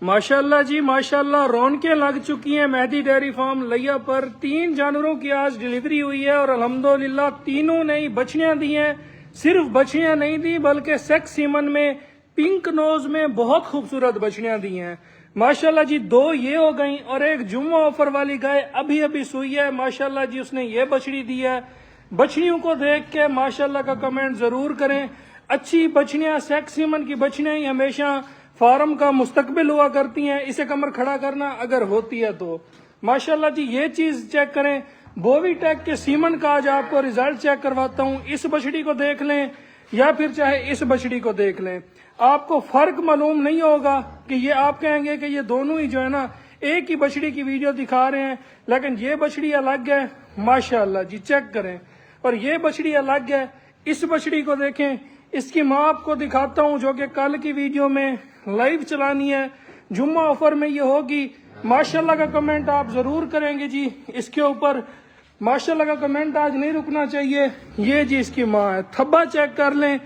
माशाल्लाह जी माशाल्लाह, रौनकें लग चुकी हैं मेहदी डेयरी फार्म लिया पर। 3 जानवरों की आज डिलीवरी हुई है और अल्हम्दुलिल्लाह तीनों ने ही बछड़ियां दी हैं। सिर्फ बछड़ियां नहीं दी बल्कि सेक्स सीमन में, पिंक नोज में बहुत खूबसूरत बछड़ियां दी हैं माशाल्लाह जी। 2 ये हो गई और एक जुम्मा ऑफर वाली गाय अभी अभी सुई है माशाल्लाह जी, उसने ये बछड़ी दी है। बछड़ियों को देख के माशाल्लाह का कमेंट जरूर करें। अच्छी बछड़ियां, सेक्स सीमन की बछड़ियां ही हमेशा फार्म का मुस्तकबिल हुआ करती हैं, इसे कमर खड़ा करना अगर होती है तो। माशाल्लाह जी ये चीज चेक करें, बोवीटेक के सीमन का आज आपको रिजल्ट चेक करवाता हूं। इस बछड़ी को देख लें या फिर चाहे इस बछड़ी को देख लें, आपको फर्क मालूम नहीं होगा कि ये आप कहेंगे कि ये दोनों ही जो है ना एक ही बछड़ी की वीडियो दिखा रहे हैं, लेकिन ये बछड़ी अलग है माशाल्लाह जी। चेक करें, और ये बछड़ी अलग है। इस बछड़ी को देखें, इसकी माँ आपको दिखाता हूं जो कि कल की वीडियो में लाइव चलानी है, जुम्मा ऑफर में ये होगी। माशाल्लाह का कमेंट आप जरूर करेंगे जी इसके ऊपर। माशाल्लाह का कमेंट आज नहीं रुकना चाहिए। ये जी इसकी माँ है, थब्बा चेक कर लें,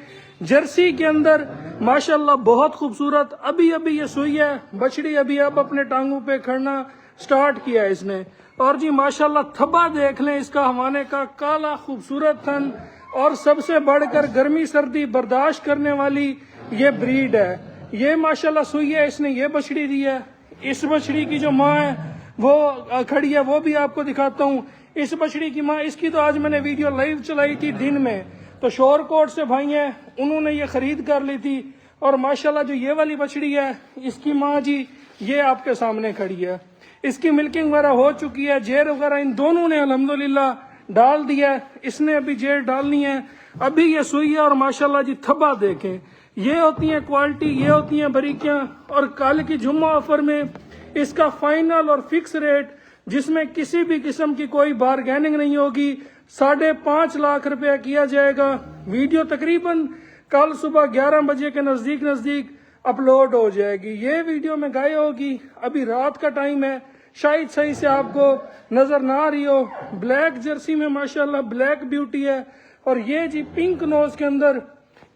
जर्सी के अंदर माशाल्लाह बहुत खूबसूरत। अभी अभी ये सुई है बछड़ी, अभी अब अपने टांगों पे खड़ना स्टार्ट किया है इसने। और जी माशाल्लाह थब्बा देख लें इसका, हवाने का काला खूबसूरत थन, और सबसे बढ़कर गर्मी सर्दी बर्दाश्त करने वाली ये ब्रीड है। ये माशाल्लाह सुई है, इसने ये बछड़ी दी है। इस बछड़ी की जो माँ है वो खड़ी है, वो भी आपको दिखाता हूँ। इस बछड़ी की माँ, इसकी तो आज मैंने वीडियो लाइव चलाई थी दिन में, तो शोरकोट से भाई हैं उन्होंने ये खरीद कर ली थी। और माशाल्लाह जो ये वाली बछड़ी है, इसकी माँ जी ये आपके सामने खड़ी है। इसकी मिल्किंग वगैरह हो चुकी है, जेर वगैरह इन दोनों ने अल्हम्दुलिल्लाह डाल दिया है। इसने अभी जेर डालनी है, अभी ये सुई है। और माशाल्लाह जी थब्बा देखें, ये होती है क्वालिटी, ये होती हैं बारीकियां। और कल की जुम्मा ऑफर में इसका फाइनल और फिक्स रेट, जिसमें किसी भी किस्म की कोई बारगेनिंग नहीं होगी, 5.5 लाख रुपया किया जाएगा। वीडियो तकरीबन कल सुबह 11 बजे के नजदीक अपलोड हो जाएगी। ये वीडियो में गाय होगी, अभी रात का टाइम है, शायद सही से आपको नजर ना आ रही हो। ब्लैक जर्सी में माशाल्लाह ब्लैक ब्यूटी है। और ये जी पिंक नोज के अंदर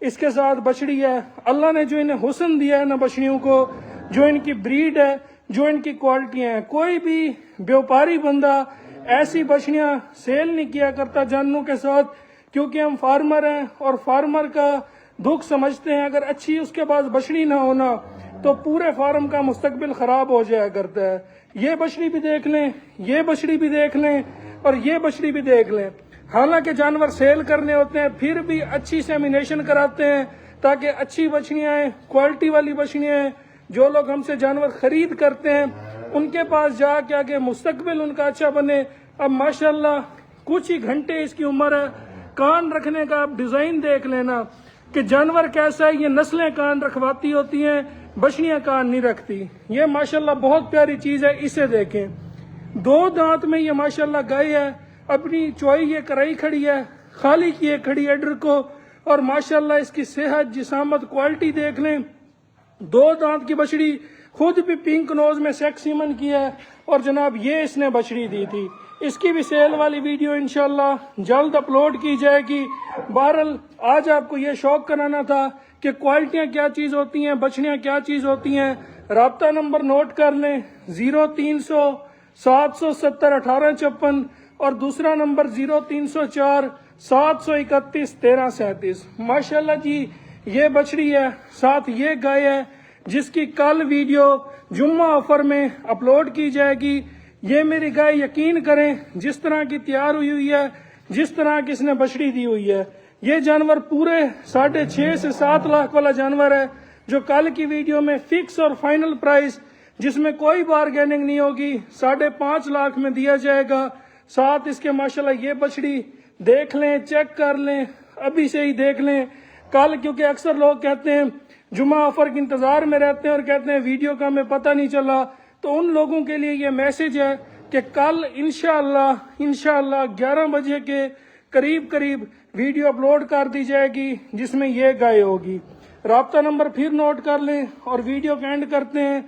इसके साथ बछड़ी है। अल्लाह ने जो इन्हें हुस्न दिया है ना बछड़ियों को, जो इनकी ब्रीड है, जो इनकी क्वालिटियां हैं, कोई भी व्यापारी बंदा ऐसी बछड़ियां सेल नहीं किया करता जानवरों के साथ, क्योंकि हम फार्मर हैं और फार्मर का दुख समझते हैं। अगर अच्छी उसके पास बछड़ी ना होना तो पूरे फार्म का मुस्तकबिल खराब हो जाया करता है। ये बछड़ी भी देख लें, ये बछड़ी भी देख लें, और ये बछड़ी भी देख लें। हालांकि जानवर सेल करने होते हैं, फिर भी अच्छी सेमिनेशन कराते हैं ताकि अच्छी बछड़ियां आए, क्वालिटी वाली बछड़ियां आए। जो लोग हमसे जानवर खरीद करते हैं उनके पास जाके आगे मुस्तकबिल उनका अच्छा बने। अब माशाल्लाह कुछ ही घंटे इसकी उम्र है। कान रखने का आप डिजाइन देख लेना कि जानवर कैसा है। ये नस्लें कान रखवाती होती हैं, बछड़ियां कान नहीं रखती। ये माशाल्लाह बहुत प्यारी चीज है, इसे देखें। 2 दांत में ये माशाल्लाह गाय है, अपनी चौई ये कराई खड़ी है, खाली किए खड़ी है एडर को। और माशाल्लाह इसकी सेहत, जिसामत, क्वालिटी देख लें। 2 दांत की बछड़ी, खुद भी पिंक नोज में सेक्स सीमन की है। और जनाब ये इसने बछड़ी दी थी, इसकी भी सेल वाली वीडियो इंशाल्लाह जल्द अपलोड की जाएगी। बहरहाल आज आपको ये शौक कराना था कि क्वालिटियां क्या चीज होती हैं, बछड़ियां क्या चीज होती हैं। राब्ता नंबर नोट कर लें, 0300 770 1856 और दूसरा नंबर 0304 731 1337। माशाल्लाह जी ये बछड़ी है, साथ ये गाय है जिसकी कल वीडियो जुम्मा ऑफर में अपलोड की जाएगी। ये मेरी गाय यकीन करें जिस तरह की तैयार हुई है, जिस तरह की इसने बछड़ी दी हुई है, ये जानवर पूरे 6.5 से 7 लाख वाला जानवर है, जो कल की वीडियो में फिक्स और फाइनल प्राइस, जिसमें कोई बारगेनिंग नहीं होगी, 5.5 लाख में दिया जाएगा। साथ इसके माशाल्लाह ये बछड़ी देख लें, चेक कर लें, अभी से ही देख लें। कल क्योंकि अक्सर लोग कहते हैं जुमा ऑफर के इंतजार में रहते हैं और कहते हैं वीडियो का हमें पता नहीं चला, तो उन लोगों के लिए ये मैसेज है कि कल इंशाअल्लाह 11 बजे के करीब वीडियो अपलोड कर दी जाएगी जिसमें ये गाय होगी। राब्ता नंबर फिर नोट कर लें और वीडियो का एंड करते हैं।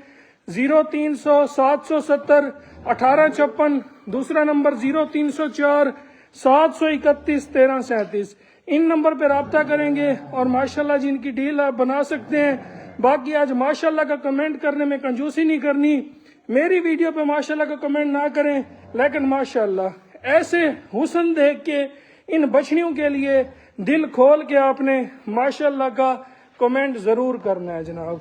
0300 770 1856, दूसरा नंबर 0304 731 1337। इन नंबर पे राब्ता करेंगे और माशाल्लाह जी इनकी डील आप बना सकते हैं। باقی آج ماشاءاللہ کا کمنٹ کرنے میں کنجوسی نہیں کرنی، میری ویڈیو پہ ماشاءاللہ کا کمنٹ نہ کریں، لیکن ماشاءاللہ ایسے حسن دیکھ کے ان بچڑیوں کے لیے دل کھول کے آپ نے ماشاءاللہ کا کمنٹ ضرور کرنا ہے جناب۔